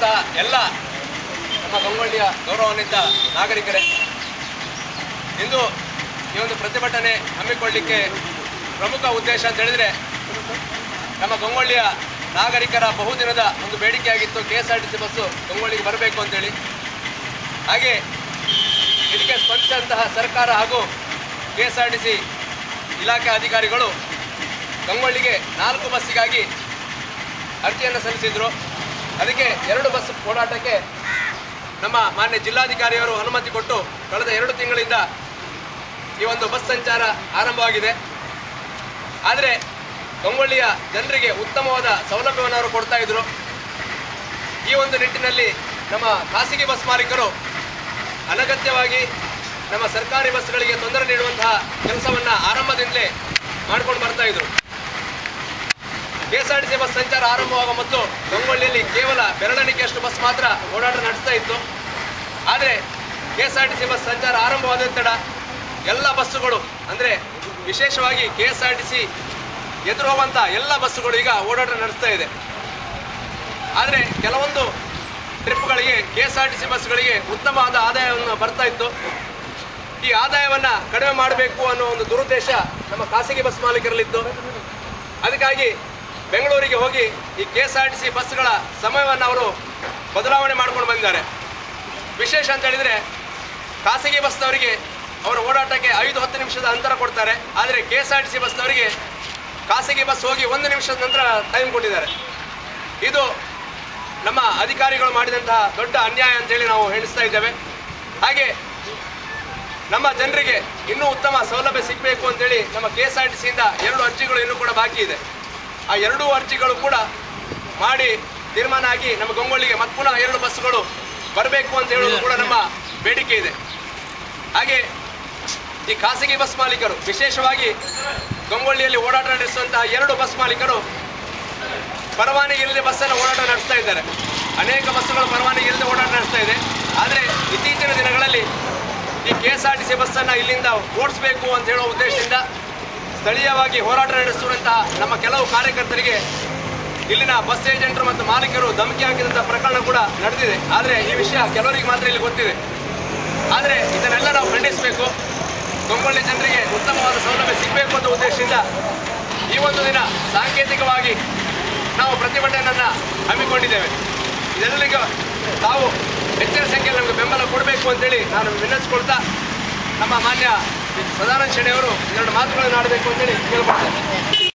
ಬಂದಂತಹ ಎಲ್ಲ ನಮ್ಮ ಗಂಗೊಳ್ಳಿಯ ಗೌರವಾನ್ವಿತ ನಾಗರಿಕರೇ, ಇಂದು ಈ ಒಂದು ಪ್ರತಿಭಟನೆ ಹಮ್ಮಿಕೊಳ್ಳಲಿಕ್ಕೆ ಪ್ರಮುಖ ಉದ್ದೇಶ ಅಂತ ಹೇಳಿದರೆ, ನಮ್ಮ ಗಂಗೊಳ್ಳಿಯ ನಾಗರಿಕರ ಬಹುದಿನದ ಒಂದು ಬೇಡಿಕೆಯಾಗಿತ್ತು KSRTC ಬಸ್ಸು ಗಂಗೊಳ್ಳಿಗೆ ಬರಬೇಕು ಅಂತೇಳಿ. ಹಾಗೆ ಇದಕ್ಕೆ ಸ್ಪಂದಿಸಿದಂತಹ ಸರ್ಕಾರ ಹಾಗೂ KSRTC ಇಲಾಖೆ ಅಧಿಕಾರಿಗಳು ಗಂಗೊಳ್ಳಿಗೆ 4 ಬಸ್ಸಿಗಾಗಿ ಅರ್ಜಿಯನ್ನು ಸಲ್ಲಿಸಿದರು. ಅದಕ್ಕೆ 2 ಬಸ್ ಓಡಾಟಕ್ಕೆ ನಮ್ಮ ಮಾನ್ಯ ಜಿಲ್ಲಾಧಿಕಾರಿಯವರು ಅನುಮತಿ ಕೊಟ್ಟು ಕಳೆದ 2 ತಿಂಗಳಿಂದ ಈ ಒಂದು ಬಸ್ ಸಂಚಾರ ಆರಂಭವಾಗಿದೆ. ಆದರೆ ಗಂಗೊಳ್ಳಿಯ ಜನರಿಗೆ ಉತ್ತಮವಾದ ಸೌಲಭ್ಯವನ್ನು ಅವರು ಕೊಡ್ತಾ ಇದ್ದರು. ಈ ಒಂದು ನಿಟ್ಟಿನಲ್ಲಿ ನಮ್ಮ ಖಾಸಗಿ ಬಸ್ ಮಾಲೀಕರು ಅನಗತ್ಯವಾಗಿ ನಮ್ಮ ಸರ್ಕಾರಿ ಬಸ್ಗಳಿಗೆ ತೊಂದರೆ ನೀಡುವಂತಹ ಕೆಲಸವನ್ನು ಆರಂಭದಿಂದಲೇ ಮಾಡ್ಕೊಂಡು ಬರ್ತಾ ಇದ್ರು. KSRTC ಬಸ್ ಸಂಚಾರ ಆರಂಭವಾಗುವ ಮೊದಲು ಗಂಗೊಳ್ಳಿಯಲ್ಲಿ ಕೇವಲ ಬೆರಳೆಣಿಕೆಯಷ್ಟು ಬಸ್ ಮಾತ್ರ ಓಡಾಟ ನಡೆಸ್ತಾ ಇತ್ತು. ಆದರೆ KSRTC ಬಸ್ ಸಂಚಾರ ಆರಂಭವಾದ ತಡ ಎಲ್ಲ ಬಸ್ಸುಗಳು, ಅಂದರೆ ವಿಶೇಷವಾಗಿ KSRTC ಎದುರು ಹೋಗುವಂಥ ಎಲ್ಲ ಬಸ್ಸುಗಳು ಈಗ ಓಡಾಟ ನಡೆಸ್ತಾ ಇದೆ. ಆದರೆ ಕೆಲವೊಂದು ಟ್ರಿಪ್ಗಳಿಗೆ KSRTC ಬಸ್ಗಳಿಗೆ ಉತ್ತಮವಾದ ಆದಾಯವನ್ನು ಬರ್ತಾ ಇತ್ತು. ಈ ಆದಾಯವನ್ನು ಕಡಿಮೆ ಮಾಡಬೇಕು ಅನ್ನೋ ಒಂದು ದುರುದ್ದೇಶ ನಮ್ಮ ಖಾಸಗಿ ಬಸ್ ಮಾಲೀಕರಲ್ಲಿತ್ತು. ಅದಕ್ಕಾಗಿ ಬೆಂಗಳೂರಿಗೆ ಹೋಗಿ ಈ KSRTC ಬಸ್ಗಳ ಸಮಯವನ್ನು ಅವರು ಬದಲಾವಣೆ ಮಾಡ್ಕೊಂಡು ಬಂದಿದ್ದಾರೆ. ವಿಶೇಷ ಅಂತ ಹೇಳಿದರೆ, ಖಾಸಗಿ ಬಸ್ನವರಿಗೆ ಅವರ ಓಡಾಟಕ್ಕೆ 5-10 ನಿಮಿಷದ ಅಂತರ ಕೊಡ್ತಾರೆ. ಆದರೆ KSRTC ಬಸ್ನವರಿಗೆ ಖಾಸಗಿ ಬಸ್ ಹೋಗಿ 1 ನಿಮಿಷದ ನಂತರ ಟೈಮ್ ಕೊಟ್ಟಿದ್ದಾರೆ. ಇದು ನಮ್ಮ ಅಧಿಕಾರಿಗಳು ಮಾಡಿದಂತಹ ದೊಡ್ಡ ಅನ್ಯಾಯ ಅಂತೇಳಿ ನಾವು ಹೇಳಿಸ್ತಾ ಇದ್ದೇವೆ. ಹಾಗೆ ನಮ್ಮ ಜನರಿಗೆ ಇನ್ನೂ ಉತ್ತಮ ಸೌಲಭ್ಯ ಸಿಗಬೇಕು ಅಂತೇಳಿ ನಮ್ಮ KSRTCಯಿಂದ 2 ಅರ್ಜಿಗಳು ಇನ್ನೂ ಕೂಡ ಬಾಕಿ ಇದೆ. ಆ 2 ಅರ್ಜಿಗಳು ಕೂಡ ಮಾಡಿ ತೀರ್ಮಾನ ಆಗಿ ನಮ್ಮ ಗಂಗೊಳ್ಳಿಗೆ ಮತ್ತೆ ಪುನಃ 2 ಬಸ್ಸುಗಳು ಬರಬೇಕು ಅಂತ ಹೇಳೋದು ಕೂಡ ನಮ್ಮ ಬೇಡಿಕೆ ಇದೆ. ಹಾಗೆ ಈ ಖಾಸಗಿ ಬಸ್ ಮಾಲೀಕರು, ವಿಶೇಷವಾಗಿ ಗಂಗೊಳ್ಳಿಯಲ್ಲಿ ಓಡಾಟ ನಡೆಸುವಂತಹ 2 ಬಸ್ ಮಾಲೀಕರು ಪರವಾನಗಿ ಇಲ್ಲದೆ ಬಸ್ಸನ್ನು ಓಡಾಟ ನಡೆಸ್ತಾ ಇದ್ದಾರೆ. ಅನೇಕ ಬಸ್ಸುಗಳು ಪರವಾನಗಿ ಇಲ್ಲದೆ ಓಡಾಟ ನಡೆಸ್ತಾ ಇದೆ. ಆದರೆ ಇತ್ತೀಚಿನ ದಿನಗಳಲ್ಲಿ ಈ KSRTC ಬಸ್ಸನ್ನು ಇಲ್ಲಿಂದ ಓಡಿಸಬೇಕು ಅಂತ ಹೇಳುವ ಉದ್ದೇಶದಿಂದ ಸ್ಥಳೀಯವಾಗಿ ಹೋರಾಟ ನಡೆಸುವಂತಹ ನಮ್ಮ ಕೆಲವು ಕಾರ್ಯಕರ್ತರಿಗೆ ಇಲ್ಲಿನ ಬಸ್ ಏಜೆಂಟರು ಮತ್ತು ಮಾಲೀಕರು ಧಮಕಿ ಹಾಕಿದಂಥ ಪ್ರಕರಣ ಕೂಡ ನಡೆದಿದೆ. ಆದರೆ ಈ ವಿಷಯ ಕೆಲವರಿಗೆ ಮಾತ್ರ ಇಲ್ಲಿ ಗೊತ್ತಿದೆ. ಆದರೆ ಇದನ್ನೆಲ್ಲ ನಾವು ಖಂಡಿಸಬೇಕು. ಗಂಗೊಳ್ಳಿ ಜನರಿಗೆ ಉತ್ತಮವಾದ ಸೌಲಭ್ಯ ಸಿಗಬೇಕು ಅನ್ನೋ ಉದ್ದೇಶದಿಂದ ಈ ಒಂದು ದಿನ ಸಾಂಕೇತಿಕವಾಗಿ ನಾವು ಪ್ರತಿಭಟನೆಯನ್ನು ಹಮ್ಮಿಕೊಂಡಿದ್ದೇವೆ. ಇದೆಲ್ಲರಿಗೂ ತಾವು ಹೆಚ್ಚಿನ ಸಂಖ್ಯೆಯಲ್ಲಿ ನಮಗೆ ಬೆಂಬಲ ಕೊಡಬೇಕು ಅಂತೇಳಿ ನಾನು ವಿನಂತಿಸ್ಕೊಳ್ತಾ, ನಮ್ಮ ಮಾನ್ಯ ಸದಾನಂದ ಶೆಣೆಯವರು 2 ಮಾತುಗಳನ್ನು ಆಡಬೇಕು ಅಂತೇಳಿ ಕೇಳ್ಕೊಳ್ತೇನೆ.